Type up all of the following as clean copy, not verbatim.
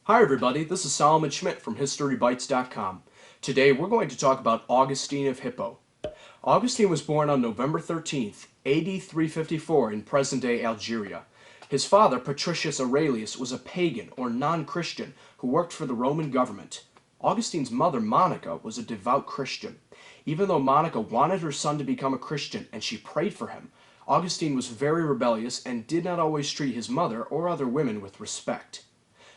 Hi everybody, this is Solomon Schmidt from HistoryBytes.com. Today we're going to talk about Augustine of Hippo. Augustine was born on November 13th, AD 354 in present-day Algeria. His father, Patricius Aurelius, was a pagan or non-Christian who worked for the Roman government. Augustine's mother, Monica, was a devout Christian. Even though Monica wanted her son to become a Christian and she prayed for him, Augustine was very rebellious and did not always treat his mother or other women with respect.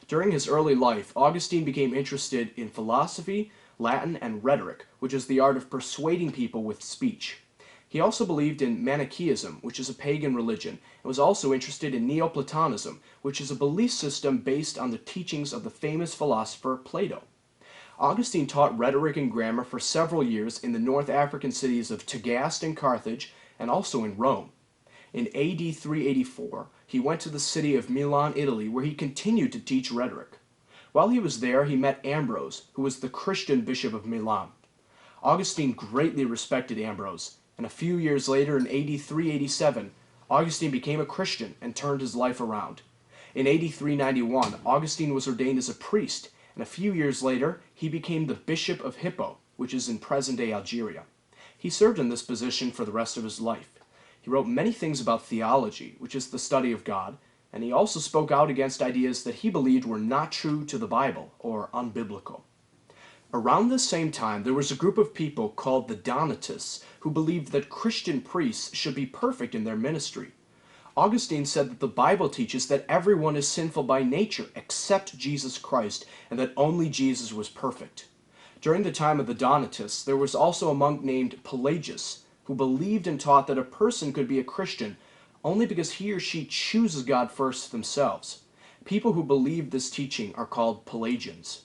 During his early life, Augustine became interested in philosophy, Latin, and rhetoric, which is the art of persuading people with speech. He also believed in Manichaeism, which is a pagan religion, and was also interested in Neoplatonism, which is a belief system based on the teachings of the famous philosopher Plato. Augustine taught rhetoric and grammar for several years in the North African cities of Tagaste and Carthage, and also in Rome. In AD 384, he went to the city of Milan, Italy, where he continued to teach rhetoric. While he was there, he met Ambrose, who was the Christian bishop of Milan. Augustine greatly respected Ambrose, and a few years later, in AD 387, Augustine became a Christian and turned his life around. In AD 391, Augustine was ordained as a priest, and a few years later, he became the Bishop of Hippo, which is in present-day Algeria. He served in this position for the rest of his life. He wrote many things about theology, which is the study of God, and he also spoke out against ideas that he believed were not true to the Bible or unbiblical. Around this same time, there was a group of people called the Donatists who believed that Christian priests should be perfect in their ministry. Augustine said that the Bible teaches that everyone is sinful by nature except Jesus Christ, and that only Jesus was perfect. During the time of the Donatists, there was also a monk named Pelagius, who believed and taught that a person could be a Christian only because he or she chooses God first themselves. People who believed this teaching are called Pelagians.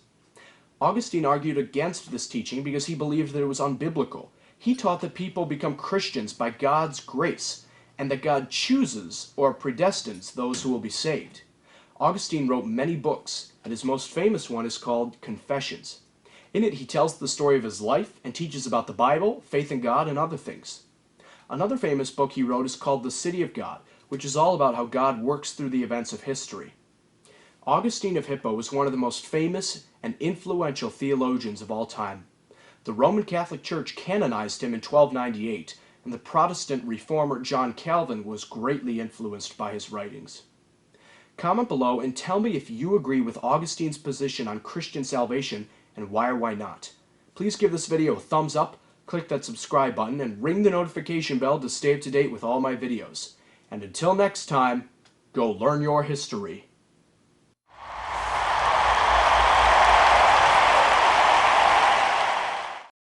Augustine argued against this teaching because he believed that it was unbiblical. He taught that people become Christians by God's grace, and that God chooses or predestines those who will be saved. Augustine wrote many books, and his most famous one is called Confessions. In it, he tells the story of his life and teaches about the Bible, faith in God, and other things. Another famous book he wrote is called The City of God, which is all about how God works through the events of history. Augustine of Hippo was one of the most famous and influential theologians of all time. The Roman Catholic Church canonized him in 1298, and the Protestant reformer John Calvin was greatly influenced by his writings. Comment below and tell me if you agree with Augustine's position on Christian salvation and why or why not. Please give this video a thumbs up, click that subscribe button, and ring the notification bell to stay up to date with all my videos. And until next time, go learn your history.